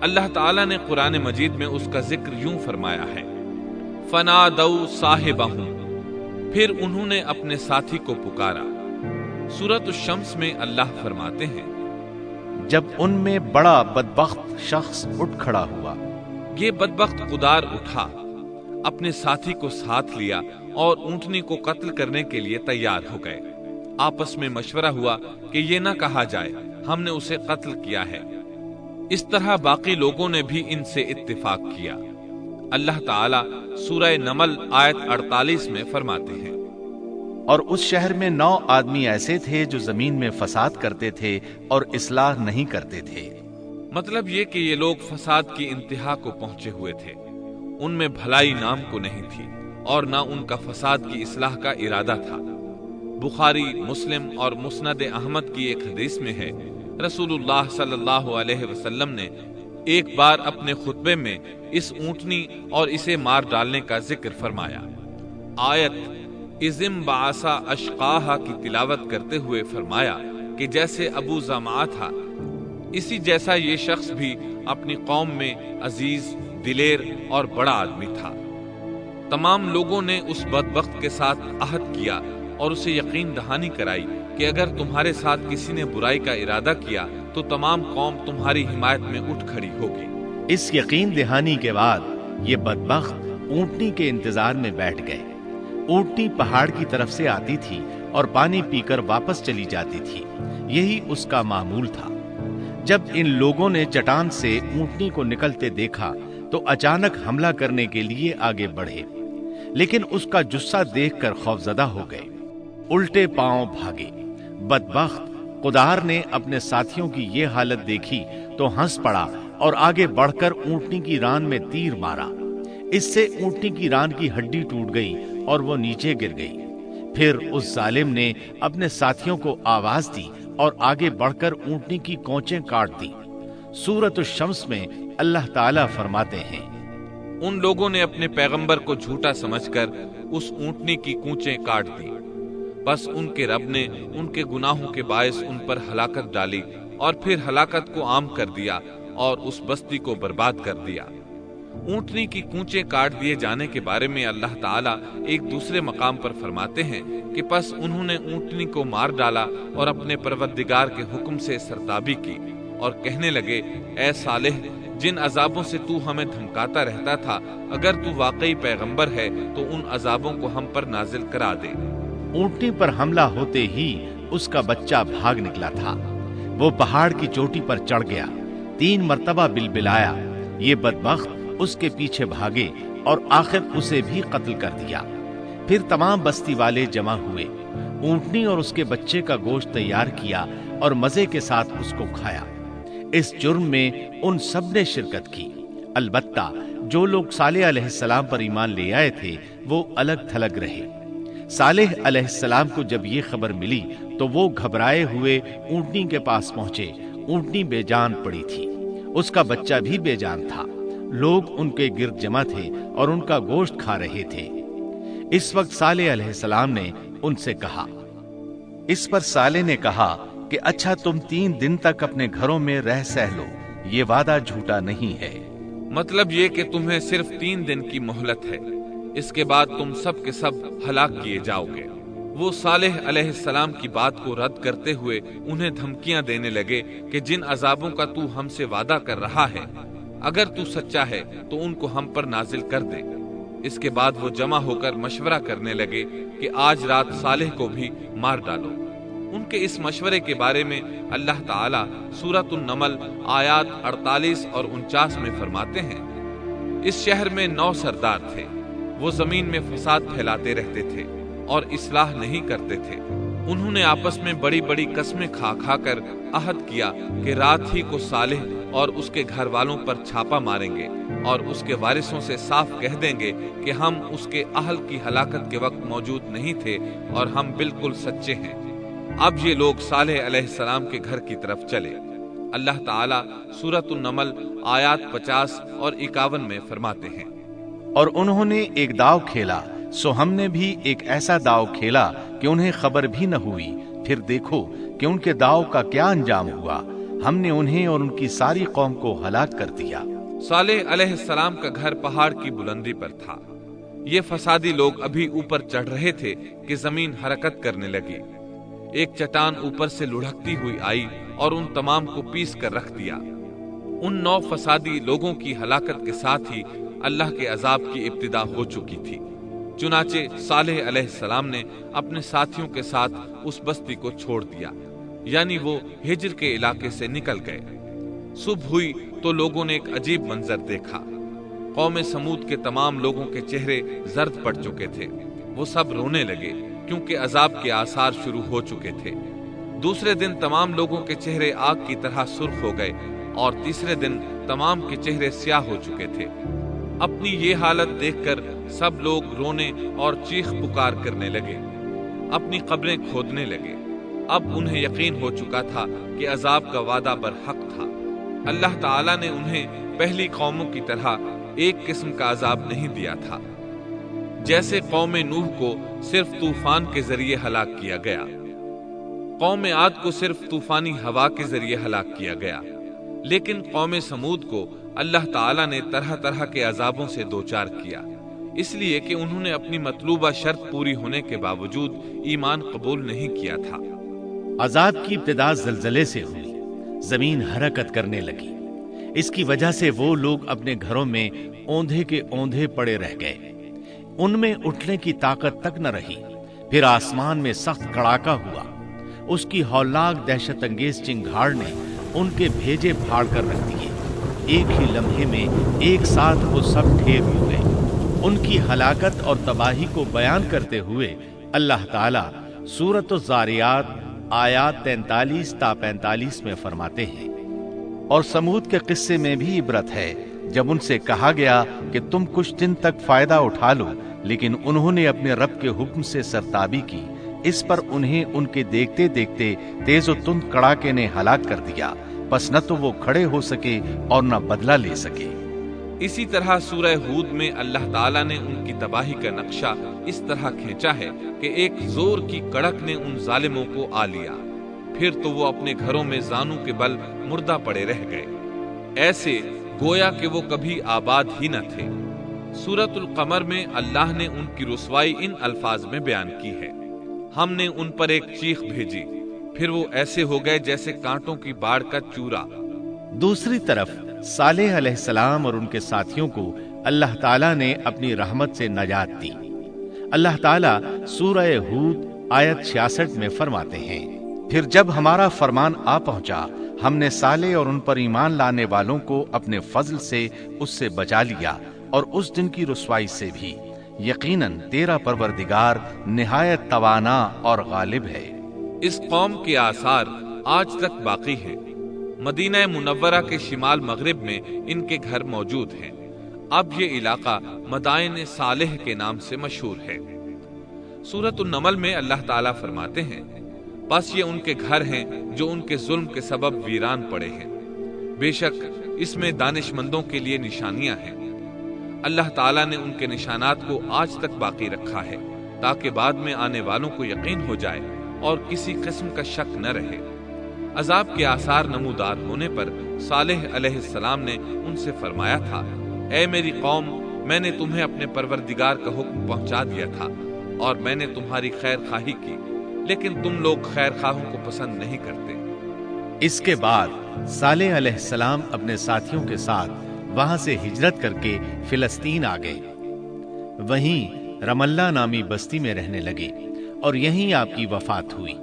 اللہ تعالیٰ نے قرآن مجید میں اس کا ذکر یوں فرمایا ہے، فَنَادَوْا صَاحِبَهُمْ، پھر انہوں نے اپنے ساتھی کو پکارا۔ سورۃ الشمس میں اللہ فرماتے ہیں، جب ان میں بڑا بدبخت شخص اٹھ کھڑا ہوا۔ یہ بدبخت قدار اٹھا، اپنے ساتھی کو ساتھ لیا اور اونٹنی کو قتل کرنے کے لیے تیار ہو گئے۔ آپس میں مشورہ ہوا کہ یہ نہ کہا جائے ہم نے اسے قتل کیا ہے۔ اس طرح باقی لوگوں نے بھی ان سے اتفاق کیا۔ اللہ تعالیٰ سورہ نمل آیت 48 میں فرماتے ہیں، اور اس شہر میں 9 آدمی ایسے تھے جو زمین میں فساد کرتے تھے اور اصلاح نہیں کرتے تھے۔ مطلب یہ کہ یہ لوگ فساد کی انتہا کو پہنچے ہوئے تھے، ان میں بھلائی نام کو نہیں تھی اور نہ ان کا فساد کی اصلاح کا ارادہ تھا۔ بخاری، مسلم اور مسند احمد کی ایک حدیث میں ہے، رسول اللہ صلی اللہ علیہ وسلم نے ایک بار اپنے خطبے میں اس اونٹنی اور اسے مار ڈالنے کا ذکر فرمایا۔ آیت اذم بعثا اشقاہا کی تلاوت کرتے ہوئے فرمایا کہ جیسے ابو زمعہ تھا، اسی جیسا یہ شخص بھی اپنی قوم میں عزیز، دلیر اور بڑا آدمی تھا۔ تمام لوگوں نے اس بدبخت کے ساتھ عہد کیا اور اسے یقین دہانی کرائی کہ اگر تمہارے ساتھ کسی نے برائی کا ارادہ کیا تو تمام قوم تمہاری حمایت میں اٹھ کھڑی ہوگی۔ اس یقین دہانی کے بعد یہ بدبخت اونٹنی کے انتظار میں بیٹھ گئے۔ اونٹنی پہاڑ کی طرف سے آتی تھی اور پانی پی کر واپس چلی جاتی تھی، یہی اس کا معمول تھا۔ جب ان لوگوں نے چٹان سے اونٹنی کو نکلتے دیکھا تو اچانک حملہ کرنے کے لیے آگے بڑھے، لیکن اس کا جثہ دیکھ کر خوفزدہ ہو گئے، الٹے پاؤں بھاگے۔ بدبخت قدار نے اپنے ساتھیوں کی یہ حالت دیکھی تو ہنس پڑا اور آگے بڑھ کر اونٹنی کی ران میں تیر مارا۔ اس سے اونٹنی کی ران کی ہڈی ٹوٹ گئی اور وہ نیچے گر گئی۔ پھر اس ظالم نے اپنے ساتھیوں کو آواز دی اور آگے بڑھ کر اونٹنی کی کونچیں کاٹ دی۔ سورۃ الشمس میں اللہ تعالیٰ فرماتے ہیں، ان لوگوں نے اپنے پیغمبر کو جھوٹا سمجھ کر اس اونٹنی کی کونچیں کاٹ دی، بس ان کے رب نے ان کے گناہوں کے باعث ان پر ہلاکت ڈالی اور پھر ہلاکت کو عام کر دیا اور اس بستی کو برباد کر دیا۔ اونٹنی کی کونچیں کاٹ دیے جانے کے بارے میں اللہ تعالیٰ ایک دوسرے مقام پر فرماتے ہیں کہ پس انہوں نے اونٹنی کو مار ڈالا اور اپنے پروردگار کے حکم سے سرتابی کی اور کہنے لگے، اے صالح، جن عذابوں سے تو ہمیں دھمکاتا رہتا تھا، اگر تو واقعی پیغمبر ہے تو ان عذابوں کو ہم پر نازل کرا دے۔ اونٹنی پر حملہ ہوتے ہی اس کا بچہ بھاگ نکلا تھا۔ وہ پہاڑ کی چوٹی پر چڑھ گیا، 3 مرتبہ بلبلایا۔ یہ بدبخت اس کے پیچھے بھاگے اور آخر اسے بھی قتل کر دیا۔ پھر تمام بستی والے جمع ہوئے، اونٹنی اور اس کے بچے کا گوشت تیار کیا اور مزے کے ساتھ اس کو کھایا۔ اس جرم میں ان سب نے شرکت کی، البتہ جو لوگ صالح علیہ السلام پر ایمان لے آئے تھے وہ الگ تھلگ رہے۔ صالح علیہ السلام کو جب یہ خبر ملی تو وہ گھبرائے ہوئے اونٹنی کے پاس پہنچے۔ اونٹنی بے جان پڑی تھی، اس کا بچہ بھی بے جان تھا۔ لوگ ان کے گرد جمع تھے اور ان کا گوشت کھا رہے تھے۔ اس وقت صالح علیہ السلام نے ان سے کہا، اس پر صالح نے کہا کہ اچھا تم 3 دن تک اپنے گھروں میں رہ سہ لو، یہ وعدہ جھوٹا نہیں ہے۔ مطلب یہ کہ تمہیں صرف 3 دن کی مہلت ہے، اس کے بعد تم سب کے سب ہلاک کیے جاؤ گے۔ وہ صالح علیہ السلام کی بات کو رد کرتے ہوئے انہیں دھمکیاں دینے لگے کہ جن عذابوں کا تو ہم سے وعدہ کر رہا ہے، اگر تو سچا ہے تو ان کو ہم پر نازل کر دے۔ اس کے بعد وہ جمع ہو کر مشورہ کرنے لگے کہ آج رات صالح کو بھی مار ڈالو۔ ان کے اس مشورے کے بارے میں اللہ تعالیٰ سورۃ النمل آیات 48 اور 49 میں فرماتے ہیں، اس شہر میں 9 سردار تھے، وہ زمین میں فساد پھیلاتے رہتے تھے اور اصلاح نہیں کرتے تھے۔ انہوں نے آپس میں بڑی بڑی قسمیں کھا کھا کر عہد کیا کہ رات ہی کو صالح اور اس کے گھر والوں پر چھاپا ماریں گے اور اس کے وارثوں سے صاف کہہ دیں گے کہ ہم اس کے اہل کی ہلاکت کے وقت موجود نہیں تھے اور ہم بالکل سچے ہیں۔ اب یہ لوگ صالح علیہ السلام کے گھر کی طرف چلے۔ اللہ تعالیٰ سورۃ النمل آیات 50 اور 51 میں فرماتے ہیں، اور انہوں نے ایک داؤ کھیلا، سو ہم نے بھی ایک ایسا داؤ کھیلا کہ انہیں خبر بھی نہ ہوئی، پھر دیکھو کہ ان کے داؤ کا کیا انجام ہوا، ہم نے انہیں اور ان کی ساری قوم کو ہلاک کر دیا۔ صالح علیہ السلام کا گھر پہاڑ کی بلندی پر تھا۔ یہ فسادی لوگ ابھی اوپر چڑھ رہے تھے کہ زمین حرکت کرنے لگی۔ ایک چٹان اوپر سے لڑھکتی ہوئی آئی اور ان تمام کو پیس کر رکھ دیا۔ ان 9 فسادی لوگوں کی ہلاکت کے ساتھ ہی اللہ کے عذاب کی ابتدا ہو چکی تھی۔ چنانچہ صالح علیہ السلام نے اپنے ساتھیوں کے ساتھ اس بستی کو چھوڑ دیا، یعنی وہ ہجر کے علاقے سے نکل گئے۔ صبح ہوئی تو لوگوں نے ایک عجیب منظر دیکھا۔ قوم سمود کے تمام لوگوں کے چہرے زرد پڑ چکے تھے۔ وہ سب رونے لگے کیونکہ عذاب کے آثار شروع ہو چکے تھے۔ دوسرے دن تمام لوگوں کے چہرے آگ کی طرح سرخ ہو گئے اور تیسرے دن تمام کے چہرے سیاہ ہو چکے تھے۔ اپنی یہ حالت دیکھ کر سب لوگ رونے اور چیخ پکار کرنے لگے، اپنی قبریں کھودنے لگے۔ اب انہیں یقین ہو چکا تھا کہ عذاب کا وعدہ برحق تھا۔ اللہ تعالیٰ نے انہیں پہلی قوموں کی طرح ایک قسم کا عذاب نہیں دیا تھا، جیسے قوم نوح کو صرف طوفان کے ذریعے ہلاک کیا گیا، قوم عاد کو صرف طوفانی ہوا کے ذریعے ہلاک کیا گیا، لیکن قوم سمود کو اللہ تعالیٰ نے طرح طرح کے عذابوں سے دوچار کیا، اس لیے کہ انہوں نے اپنی مطلوبہ شرط پوری ہونے کے باوجود ایمان قبول نہیں کیا تھا۔ عذاب کی ابتدا زلزلے سے ہوئی، زمین حرکت کرنے لگی۔ اس کی وجہ سے وہ لوگ اپنے گھروں میں اوندھے کے اوندھے پڑے رہ گئے، ان میں اٹھنے کی طاقت تک نہ رہی۔ پھر آسمان میں سخت کڑاکا ہوا، اس کی ہولناک دہشت انگیز چنگھاڑ نے ان کے بھیجے پھاڑ کر رکھ دیے۔ ایک ہی لمحے میں ایک ساتھ وہ سب ڈھیر ہو گئے۔ ان کی ہلاکت اور تباہی کو بیان کرتے ہوئے اللہ تعالیٰ سورۃ الذاریات آیات 43 تا 45 میں فرماتے ہیں، اور سمود کے قصے میں بھی عبرت ہے، جب ان سے کہا گیا کہ تم کچھ دن تک فائدہ اٹھا لو، لیکن انہوں نے اپنے رب کے حکم سے سرتابی کی، اس پر انہیں ان کے دیکھتے دیکھتے تیز و تند کڑاکے نے ہلاک کر دیا، پس نہ تو وہ کھڑے ہو سکے اور نہ بدلہ لے سکے۔ اسی طرح سورہ ہود میں اللہ تعالیٰ نے ان کی تباہی کا نقشہ اس طرح کھینچا ہے کہ ایک زور کی کڑک نے ان ظالموں کو آ لیا، پھر تو وہ اپنے گھروں میں زانوں کے بل مردہ پڑے رہ گئے، ایسے گویا کہ وہ کبھی آباد ہی نہ تھے۔ سورۃ القمر میں اللہ نے ان کی رسوائی ان الفاظ میں بیان کی ہے، ہم نے ان پر ایک چیخ بھیجی، پھر وہ ایسے ہو گئے جیسے کانٹوں کی باڑ کا چورا۔ دوسری طرف صالح علیہ السلام اور ان کے ساتھیوں کو اللہ تعالیٰ نے اپنی رحمت سے نجات دی۔ اللہ تعالیٰ سورہ ہود آیت 66 میں فرماتے ہیں، پھر جب ہمارا فرمان آ پہنچا، ہم نے صالح اور ان پر ایمان لانے والوں کو اپنے فضل سے اس سے بچا لیا اور اس دن کی رسوائی سے بھی۔ یقیناً تیرا پروردگار نہایت توانا اور غالب ہے۔ اس قوم کے آثار آج تک باقی ہیں۔ مدینہ منورہ کے شمال مغرب میں ان کے گھر موجود ہیں۔ اب یہ علاقہ مدائن صالح کے نام سے مشہور ہے۔ سورۃ النمل میں اللہ تعالیٰ فرماتے ہیں، پس یہ ان کے گھر ہیں جو ان کے ظلم کے سبب ویران پڑے ہیں، بے شک اس میں دانش مندوں کے لیے نشانیاں ہیں۔ اللہ تعالیٰ نے ان کے نشانات کو آج تک باقی رکھا ہے تاکہ بعد میں آنے والوں کو یقین ہو جائے اور کسی قسم کا شک نہ رہے۔ عذاب کے آثار نمودار ہونے پر صالح علیہ السلام نے ان سے فرمایا تھا، اے میری قوم، میں نے تمہیں اپنے پروردگار کا حکم پہنچا دیا تھا اور میں نے تمہاری خیر خواہی کی، لیکن تم لوگ خیر خواہوں کو پسند نہیں کرتے۔ اس کے بعد صالح علیہ السلام اپنے ساتھیوں کے ساتھ وہاں سے ہجرت کر کے فلسطین آ گئے، وہیں رملہ نامی بستی میں رہنے لگے اور یہیں آپ کی وفات ہوئی۔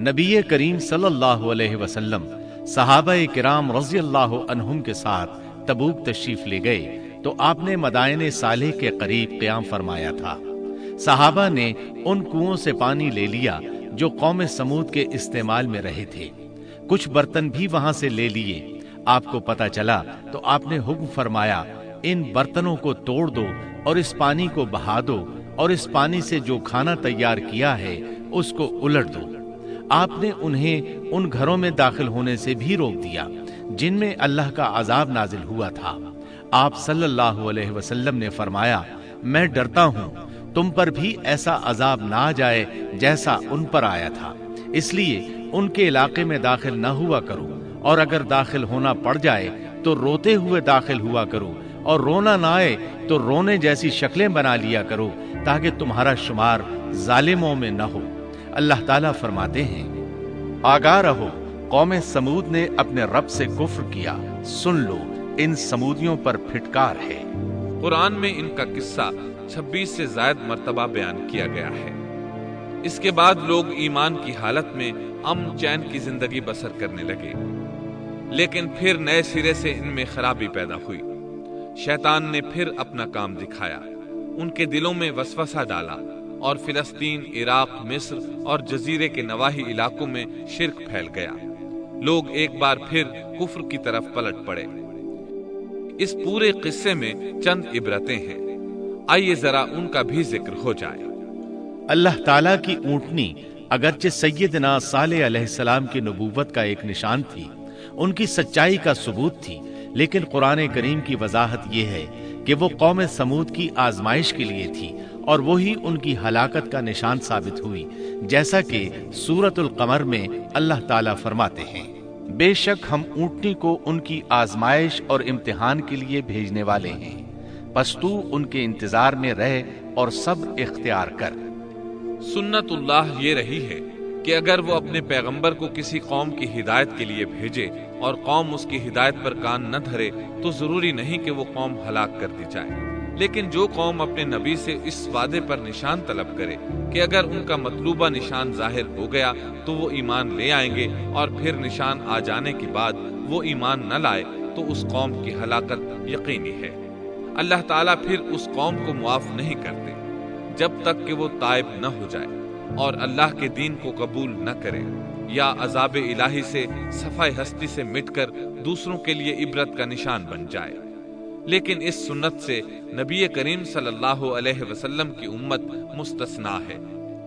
نبی کریم صلی اللہ علیہ وسلم صحابہ کرام رضی اللہ عنہم کے ساتھ تبوک تشریف لے گئے تو آپ نے مدائن صالح کے قریب قیام فرمایا تھا۔ صحابہ نے ان کنووں سے پانی لے لیا جو قوم سمود کے استعمال میں رہے تھے۔ کچھ برتن بھی وہاں سے لے لیے۔ آپ کو پتا چلا تو آپ نے حکم فرمایا ان برتنوں کو توڑ دو اور اس پانی کو بہا دو اور اس پانی سے جو کھانا تیار کیا ہے اس کو الٹ دو۔ آپ نے انہیں ان گھروں میں داخل ہونے سے بھی روک دیا جن میں اللہ کا عذاب نازل ہوا تھا۔ آپ صلی اللہ علیہ وسلم نے فرمایا، میں ڈرتا ہوں تم پر بھی ایسا عذاب نہ آ جائے جیسا ان پر آیا تھا، اس لیے ان کے علاقے میں داخل نہ ہوا کرو، اور اگر داخل ہونا پڑ جائے تو روتے ہوئے داخل ہوا کرو، اور رونا نہ آئے تو رونے جیسی شکلیں بنا لیا کرو تاکہ تمہارا شمار ظالموں میں نہ ہو۔ اللہ تعالیٰ فرماتے ہیں، آگاہ رہو، قوم سمود نے اپنے رب سے کفر کیا، سن لو ان سمودیوں پر پھٹکار ہے۔ قرآن میں ان کا قصہ 26 سے زائد مرتبہ بیان کیا گیا ہے۔ اس کے بعد لوگ ایمان کی حالت میں امن چین کی زندگی بسر کرنے لگے، لیکن پھر نئے سرے سے ان میں خرابی پیدا ہوئی۔ شیطان نے پھر اپنا کام دکھایا، ان کے دلوں میں وسوسہ ڈالا اور فلسطین، عراق، مصر اور جزیرے کے نواحی علاقوں میں شرک پھیل گیا۔ لوگ ایک بار پھر کفر کی طرف پلٹ پڑے۔ اس پورے قصے میں چند عبرتیں ہیں، آئیے ذرا ان کا بھی ذکر ہو جائے۔ اللہ تعالیٰ کی اونٹنی اگرچہ سیدنا صالح علیہ السلام کی نبوت کا ایک نشان تھی، ان کی سچائی کا ثبوت تھی، لیکن قرآن کریم کی وضاحت یہ ہے کہ وہ قوم سمود کی آزمائش کے لیے تھی اور وہی ان کی ہلاکت کا نشان ثابت ہوئی، جیسا کہ سورۃ القمر میں اللہ تعالیٰ فرماتے ہیں، بے شک ہم اونٹنی کو ان کی آزمائش اور امتحان کے لیے بھیجنے والے ہیں، پس تو ان کے انتظار میں رہ اور صبر اختیار کر۔ سنت اللہ یہ رہی ہے کہ اگر وہ اپنے پیغمبر کو کسی قوم کی ہدایت کے لیے بھیجے اور قوم اس کی ہدایت پر کان نہ دھرے تو ضروری نہیں کہ وہ قوم ہلاک کر دی جائے، لیکن جو قوم اپنے نبی سے اس وعدے پر نشان طلب کرے کہ اگر ان کا مطلوبہ نشان ظاہر ہو گیا تو وہ ایمان لے آئیں گے، اور پھر نشان آ جانے کے بعد وہ ایمان نہ لائے تو اس قوم کی ہلاکت یقینی ہے۔ اللہ تعالیٰ پھر اس قوم کو معاف نہیں کرتے جب تک کہ وہ تائب نہ ہو جائے اور اللہ کے دین کو قبول نہ کرے، یا عذاب الہی سے صفائے ہستی سے مٹ کر دوسروں کے لیے عبرت کا نشان بن جائے۔ لیکن اس سنت سے نبی کریم صلی اللہ علیہ وسلم کی امت مستثنا ہے،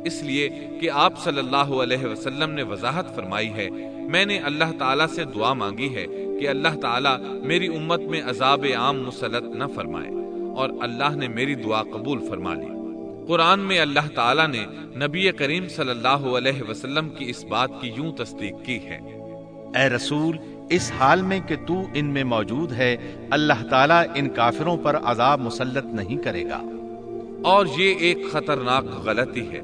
اس لیے کہ آپ صلی اللہ علیہ وسلم نے وضاحت فرمائی ہے، میں نے اللہ تعالیٰ سے دعا مانگی ہے کہ اللہ تعالیٰ میری امت میں عذاب عام مسلط نہ فرمائے، اور اللہ نے میری دعا قبول فرما لی۔ قرآن میں اللہ تعالیٰ نے نبی کریم صلی اللہ علیہ وسلم کی اس بات کی یوں تصدیق کی ہے، اے رسول، اس حال میں کہ تو ان میں موجود ہے، اللہ تعالیٰ ان کافروں پر عذاب مسلط نہیں کرے گا۔ اور یہ ایک خطرناک غلطی ہے،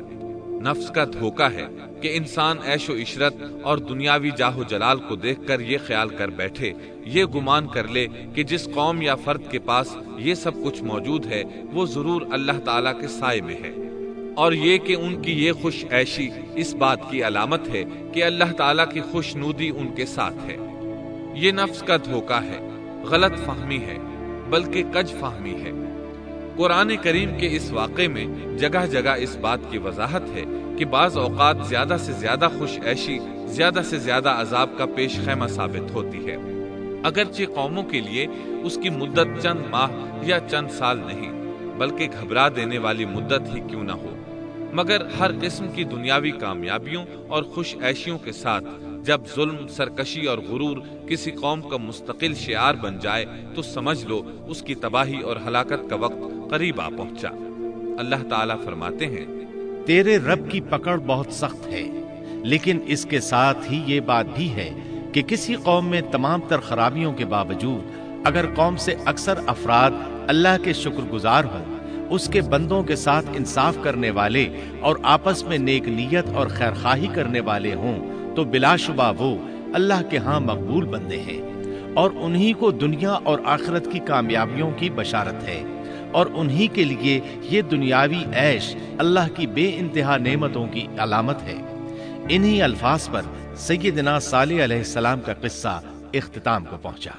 نفس کا دھوکہ ہے کہ انسان عیش و عشرت اور دنیاوی جاہ و جلال کو دیکھ کر یہ خیال کر بیٹھے، یہ گمان کر لے کہ جس قوم یا فرد کے پاس یہ سب کچھ موجود ہے وہ ضرور اللہ تعالیٰ کے سائے میں ہے، اور یہ کہ ان کی یہ خوش عیشی اس بات کی علامت ہے کہ اللہ تعالیٰ کی خوشنودی ان کے ساتھ ہے۔ یہ نفس کا دھوکہ ہے، غلط فہمی ہے، بلکہ کج فہمی ہے۔ قرآن کریم کے اس واقعے میں جگہ جگہ اس بات کی وضاحت ہے کہ بعض اوقات زیادہ سے زیادہ خوش عیشی زیادہ سے زیادہ عذاب کا پیش خیمہ ثابت ہوتی ہے، اگرچہ قوموں کے لیے اس کی مدت چند ماہ یا چند سال نہیں بلکہ گھبرا دینے والی مدت ہی کیوں نہ ہو، مگر ہر قسم کی دنیاوی کامیابیوں اور خوش عیشیوں کے ساتھ جب ظلم، سرکشی اور غرور کسی قوم کا مستقل شعار بن جائے تو سمجھ لو اس کی تباہی اور ہلاکت کا وقت قریب آ پہنچا۔ اللہ تعالیٰ فرماتے ہیں، تیرے رب کی پکڑ بہت سخت ہے، لیکن اس کے ساتھ ہی یہ بات بھی ہے کہ کسی قوم میں تمام تر خرابیوں کے باوجود اگر قوم سے اکثر افراد اللہ کے شکر گزار ہوں، اس کے بندوں کے ساتھ انصاف کرنے والے اور آپس میں نیک نیت اور خیرخواہی کرنے والے ہوں، تو بلا شبہ وہ اللہ کے ہاں مقبول بندے ہیں، اور انہی کو دنیا اور آخرت کی کامیابیوں کی بشارت ہے، اور انہی کے لیے یہ دنیاوی عیش اللہ کی بے انتہا نعمتوں کی علامت ہے۔ انہی الفاظ پر سیدنا صالح علیہ السلام کا قصہ اختتام کو پہنچا۔